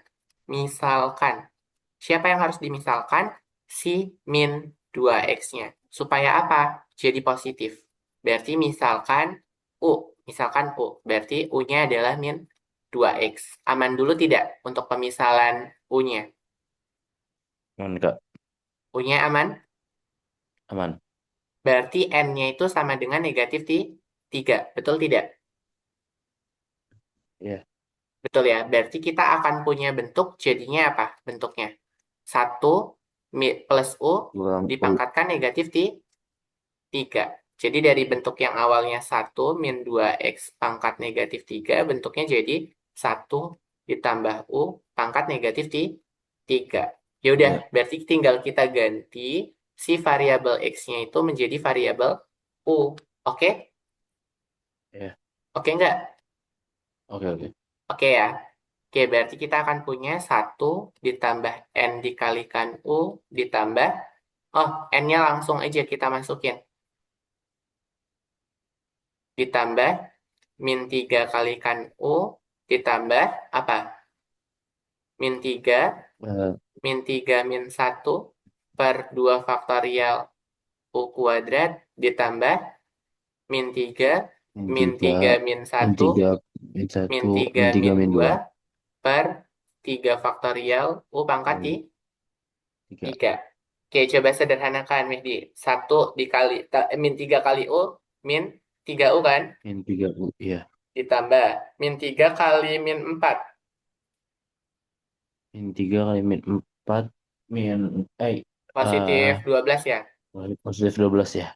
Misalkan, siapa yang harus dimisalkan? Si min 2x-nya. Supaya apa? Jadi positif. Berarti misalkan U. Misalkan U. Berarti U-nya adalah min 2x. Aman dulu tidak untuk pemisalan U-nya? Aman, Kak. U-nya aman? Aman. Berarti N-nya itu sama dengan negatif 3. Betul tidak? Ya. Betul ya. Berarti kita akan punya bentuk jadinya apa bentuknya? 1 plus U Ulang U. dipangkatkan negatif 3. Jadi dari bentuk yang awalnya 1 min 2x pangkat negatif 3 bentuknya jadi 1 ditambah U pangkat negatif 3. Ya udah, Ya. berarti tinggal kita ganti si variabel X-nya itu menjadi variabel U. Oke? Ya. Oke enggak? Oke, oke. Oke ya. Oke, berarti kita akan punya 1 ditambah N dikalikan U ditambah, oh, N-nya langsung aja kita masukin. Ditambah min 3 kalikan U ditambah apa? Min 3 Eh, min 1 per 2 faktorial U kuadrat ditambah min 3 min min tiga, 3 min min 1 tiga, min min satu, 3 min tiga, min min 2 dua, per 3 faktorial U pangkat min tiga, 3. Oke, coba sederhanakan, Mehdi. 1 dikali, min 3 kali U, min 3U kan? min tiga U. Ya. Ditambah min 3 kali min 4. Min tiga kali min empat, min Positif 12 ya. positif 12 ya.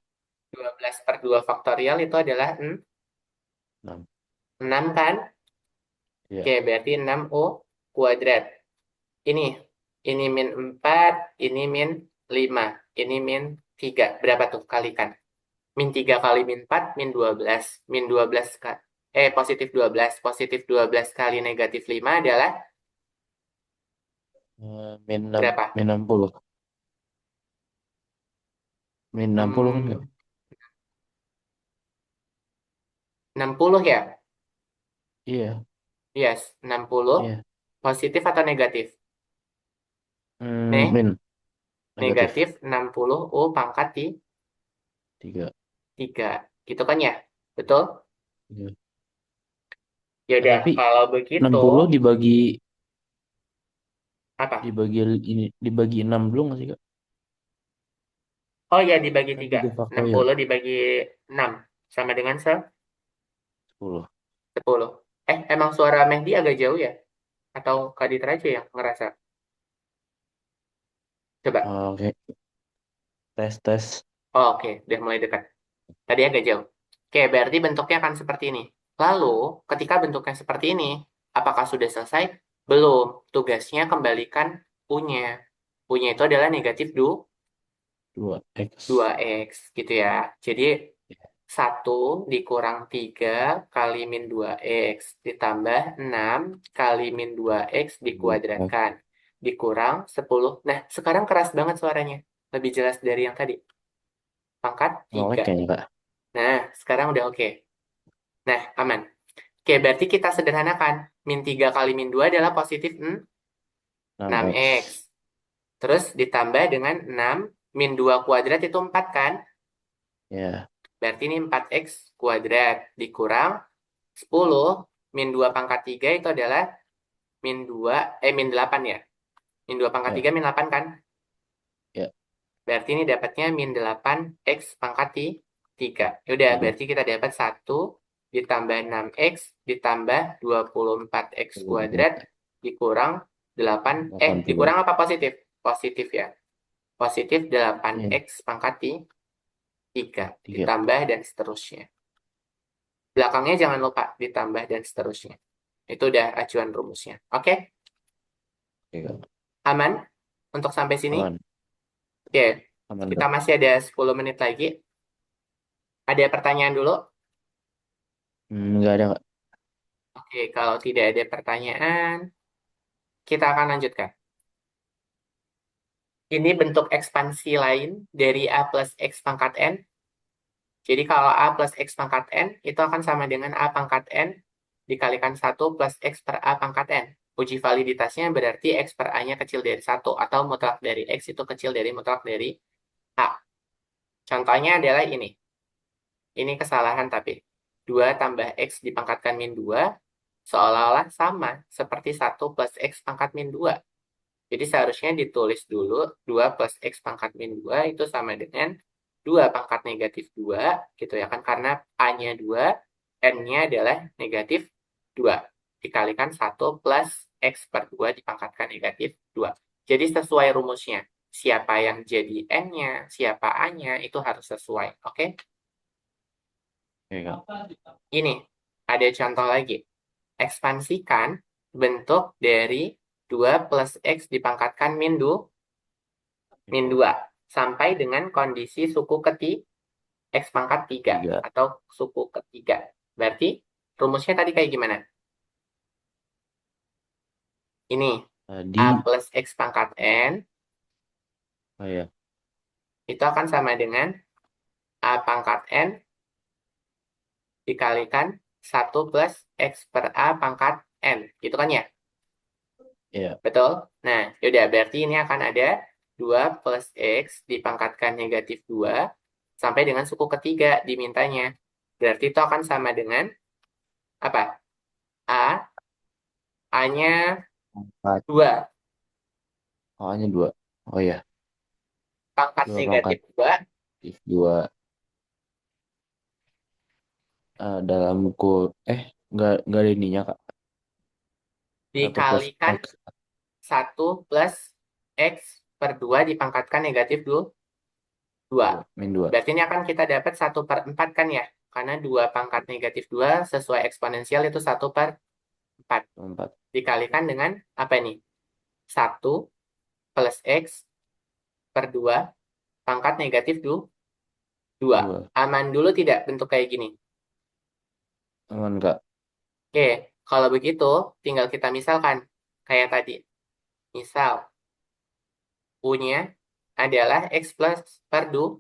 12 per 2 faktorial itu adalah 6. 6 kan? Iya. Oke, berarti 6U kuadrat. Ini, ini min 4, ini min 5, ini min 3. Berapa tuh? Kalikan. Min 3 kali min 4, min 12. Min 12, positif 12. Positif 12 kali negatif 5 adalah Min 6, berapa? min 60. Min 60 kan nggak? Hmm, 60 ya? Iya, Yes, 60. iya. Positif atau negatif? Min negatif Negatif 60 U pangkat 3. 3. Gitu kan ya? Betul? Iya. Ya udah, Tapi kalau begitu, 60 dibagi apa? dibagi ini dibagi 6 dulu nggak sih Kak? Oh ya, dibagi Kan 3. 3 enam faktorial puluh dibagi 6. Sama dengan 10. 10. Emang suara Mehdi agak jauh ya? Atau Kak Ditra aja yang ngerasa? Coba. Oke, tes tes. Oh, oke, udah mulai dekat. Tadi agak jauh. Oke, berarti bentuknya akan seperti ini. Lalu, ketika bentuknya seperti ini, apakah sudah selesai? Belum. Tugasnya kembalikan U-nya. U-nya itu adalah negatif 2x. 2x, gitu ya. Jadi, 1 dikurang 3 kali min 2x ditambah 6 kali min 2x 2x. dikuadratkan. Dikurang 10. Nah, sekarang keras banget suaranya. Lebih jelas dari yang tadi. Pangkat Nolak 3. kayaknya Kak. Nah, sekarang udah oke. Nah, aman. Oke, berarti kita sederhanakan. Min 3 kali min 2 adalah positif 6x. 6x. Terus ditambah dengan 6. Min 2 kuadrat itu 4 kan? Ya, Berarti ini 4x kuadrat. Dikurang 10. Min 2 pangkat 3 itu adalah min 8 ya. Min 2 pangkat ya, 3 min 8 kan? ya. Berarti ini dapatnya min 8 x pangkat 3. Yaudah, 3. berarti kita dapat 1 ditambah 6x ditambah 24x kuadrat dikurang 8. 80. Dikurang apa positif? Positif ya. Positif Iya, 8x pangkat 3 3. ditambah dan seterusnya. Belakangnya jangan lupa ditambah dan seterusnya. Itu udah acuan rumusnya. Oke? Oke, Kak. Aman untuk sampai sini? Aman. Oke, Aman, kita Kak. masih ada 10 menit lagi. Ada pertanyaan dulu? Nggak ada, Kak. Oke, kalau tidak ada pertanyaan, kita akan lanjutkan. Ini bentuk ekspansi lain dari A plus X pangkat N. Jadi kalau A plus X pangkat N, itu akan sama dengan A pangkat N dikalikan 1 plus X per A pangkat N. Uji validitasnya berarti X per A-nya kecil dari 1, atau mutlak dari X itu kecil dari mutlak dari A. Contohnya adalah ini. Ini kesalahan tapi. 2 tambah X dipangkatkan min 2 seolah-olah sama seperti 1 plus X pangkat min 2. Jadi seharusnya ditulis dulu 2 plus X pangkat min 2 itu sama dengan 2 pangkat negatif 2, gitu ya kan. Karena A-nya 2, N-nya adalah negatif 2. Dikalikan 1 plus X per 2 dipangkatkan negatif 2. Jadi sesuai rumusnya. Siapa yang jadi N-nya, siapa A-nya, itu harus sesuai. Oke? Oke, Kak. Ini, ada contoh lagi. Ekspansikan bentuk dari 2 plus X dipangkatkan min 2 sampai dengan kondisi suku X pangkat 3 3. atau suku ketiga. Berarti rumusnya tadi kayak gimana? Ini A Tadi, plus X pangkat N oh ya, itu akan sama dengan A pangkat N dikalikan 1 plus X per A pangkat N. Gitu kan ya? ya, Betul? Nah, yaudah berarti ini akan ada 2 plus X dipangkatkan negatif 2 sampai dengan suku ketiga dimintanya. Berarti itu akan sama dengan apa? A, A-nya 4. 2, Oh-nya 2. Oh ya, pangkat 2 pangkat negatif 2 2 dalam nggak ada ininya, Kak. 1 plus dikalikan X. 1 plus X per 2 dipangkatkan negatif 2. 2. Min 2. Berarti ini akan kita dapat 1/4 kan ya? Karena 2 pangkat negatif 2 sesuai eksponensial itu 1/4. 4. 4. Dikalikan dengan apa nih? 1 plus X per 2 pangkat negatif 2. 2. Aman dulu tidak bentuk kayak gini? Aman nggak? Oke, kalau begitu tinggal kita misalkan kayak tadi. Misal U-nya adalah X plus per Kedua.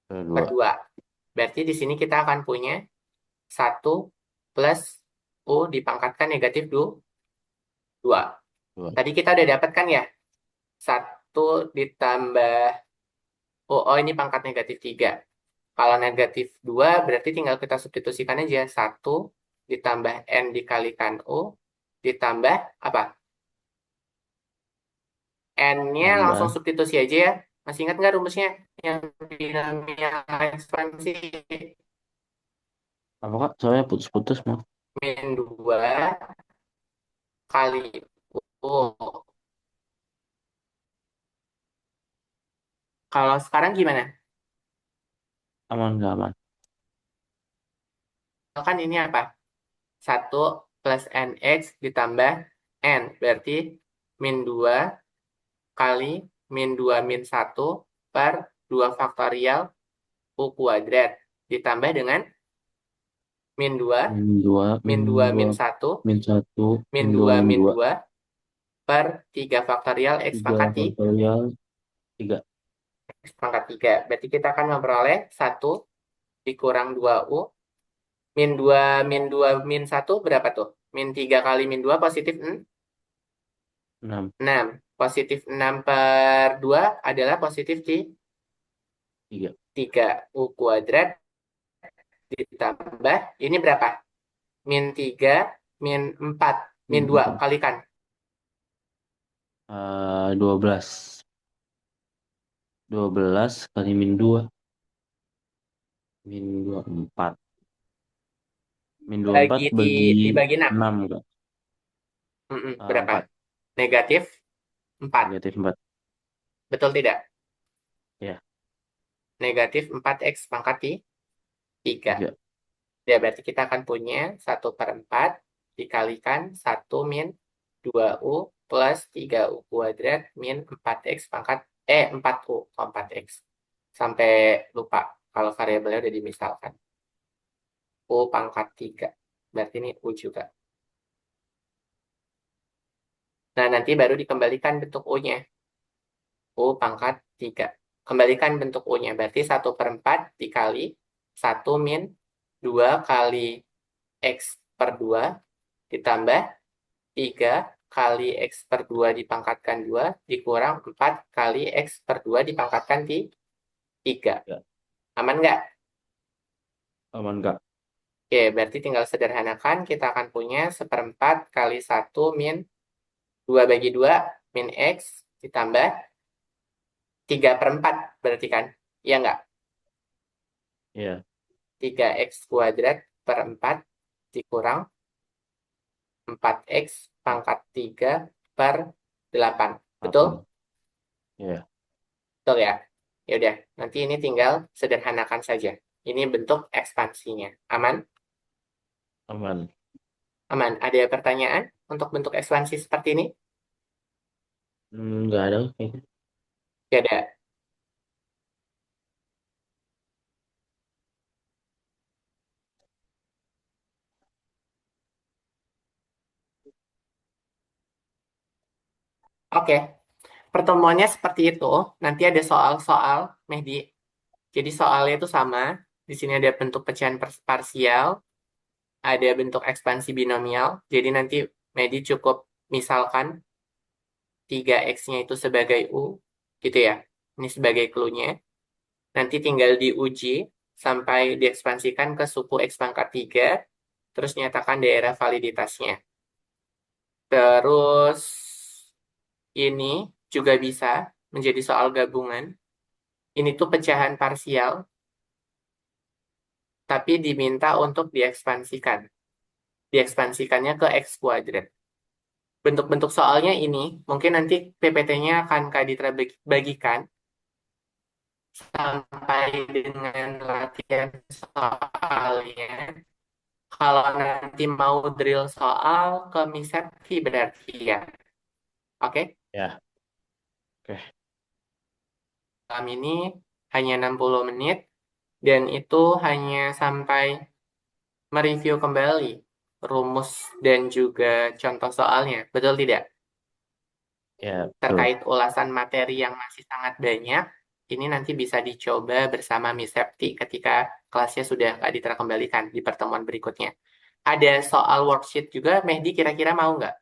2. Berarti di sini kita akan punya 1 plus U dipangkatkan negatif 2. 2. Tadi kita udah dapat kan ya? 1 ditambah oh ini pangkat negatif 3. Kalau negatif 2 berarti tinggal kita substitusikan aja. 1 ditambah N dikalikan U ditambah apa? N-nya langsung Tambah. substitusi aja ya. Masih ingat nggak rumusnya? Yang binomial ekspansi Apa kak? Soalnya putus-putus mau. min 2 kali U. Kalau sekarang gimana? Aman nggak aman? Kan ini apa? 1 plus NX ditambah N. Berarti min 2 kali min 2 min 1 per 2 faktorial U kuadrat. Ditambah dengan min 2, Min 2, min min 2 2, min 1, min 1, min min 2, 2 min min 2. 2 per 3 faktorial X 3 pangkat faktorial 3. X pangkat 3. Berarti kita akan memperoleh 1 dikurang 2U. Min 2 min 2 min 1 berapa tuh? Min 3 kali min 2 positif 6. 6. Positif 6 per 2 adalah positif 3. 3. U kuadrat ditambah, ini berapa? Min 3 min 4 min Min 2 4. kalikan. 12. 12 kali min 2. Min 2, 4. Min 2, 4 bagi Dibagi 6. 6 kak. Berapa? 4. Negatif 4. Negatif 4. Betul tidak? Ya. Negatif 4X pangkat 3. 3. Ya, berarti kita akan punya 1/4 dikalikan 1 min 2U plus 3U kuadrat min 4X pangkat 4U kok 4X. Sampai lupa kalau variabelnya udah dimisalkan. U pangkat 3. Berarti ini U juga. Nah, nanti baru dikembalikan bentuk U-nya. U pangkat 3. Kembalikan bentuk U-nya. Berarti 1/4 dikali 1 min 2 kali X per 2 ditambah 3 kali X per 2 dipangkatkan 2 dikurang 4 kali X per 2 dipangkatkan 3. Ya. Aman nggak? Aman kak. Oke, berarti tinggal sederhanakan. Kita akan punya 1/4 kali 1 min 2 bagi 2 min X ditambah 3/4 berarti kan? Iya nggak? Iya. 3X kuadrat per 4 dikurang 4X pangkat 3 per 8. Betul? 8. Iya. Betul ya? Ya udah, nanti ini tinggal sederhanakan saja. Ini bentuk ekspansinya. Aman? Aman. Aman. Ada pertanyaan untuk bentuk ekspansi seperti ini? Nggak ada kayaknya. Tidak ada. Oke, pertemuannya seperti itu. Nanti ada soal-soal, Mehdi. Jadi soalnya itu sama. Di sini ada bentuk pecahan parsial, ada bentuk ekspansi binomial. Jadi nanti Mehdi cukup misalkan 3X-nya itu sebagai U, gitu ya. Ini sebagai clue-nya. Nanti tinggal diuji sampai diekspansikan ke suku X pangkat 3, terus nyatakan daerah validitasnya. Terus ini juga bisa menjadi soal gabungan. Ini tuh pecahan parsial, tapi diminta untuk diekspansikan. Diekspansikannya ke X kuadrat. Bentuk-bentuk soalnya ini, mungkin nanti PPT-nya akan Kak Ditra bagikan sampai dengan latihan soalnya. Kalau nanti mau drill soal ke Misepti berarti ya. Oke, Ya, oke. malam ini hanya 60 menit dan itu hanya sampai mereview kembali rumus dan juga contoh soalnya. Betul tidak? Ya, betul. Terkait ulasan materi yang masih sangat banyak, ini nanti bisa dicoba bersama Miss Septi ketika kelasnya sudah Kak Ditra kembalikan di pertemuan berikutnya. Ada soal worksheet juga, Mehdi kira-kira mau nggak?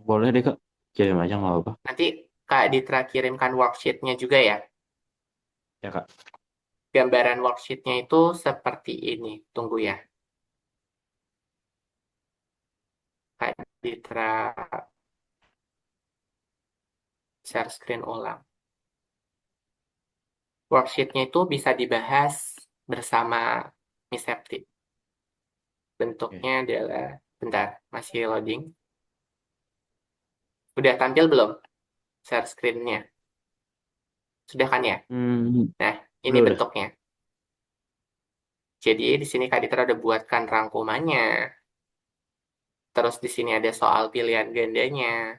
Boleh deh, Kak. Kirim aja nggak apa-apa. Nanti Kak Ditra kirimkan worksheetnya juga ya. Ya, Kak. Gambaran worksheetnya itu seperti ini. Tunggu ya, Kak Ditra share screen ulang. Worksheetnya itu bisa dibahas bersama Miss Septi. Oke. Bentuknya adalah, bentar, masih loading. Udah tampil belum share screen-nya? Sudah kan ya? Nah, ini Udah. bentuknya. Jadi di sini Kak Ditra udah buatkan rangkumannya. Terus di sini ada soal pilihan gandanya.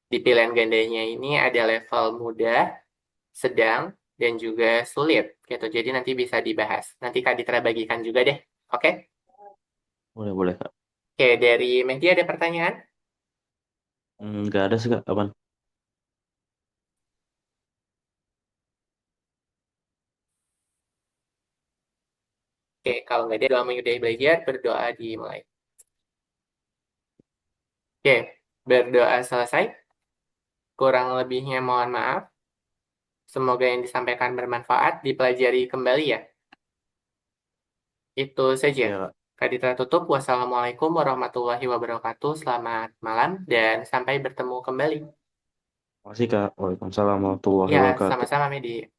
Di pilihan gandanya ini ada level mudah, sedang, dan juga sulit. Gitu. Jadi nanti bisa dibahas. Nanti Kak Ditra bagikan juga deh. Oke? Boleh, boleh, Kak. Oke, dari Mehdi ada pertanyaan? Nggak ada sih, Kak. Apaan? Oke, kalau nggak ada doa menyudahi belajar, berdoa dimulai. Oke, berdoa selesai. Kurang lebihnya mohon maaf. Semoga yang disampaikan bermanfaat, dipelajari kembali ya. Itu saja. Ya, Kak. Kak Ditra tutup. Wassalamualaikum warahmatullahi wabarakatuh. Selamat malam dan sampai bertemu kembali. Makasih, Kak. Waalaikumsalam warahmatullahi Ya, wabarakatuh. sama-sama Medi.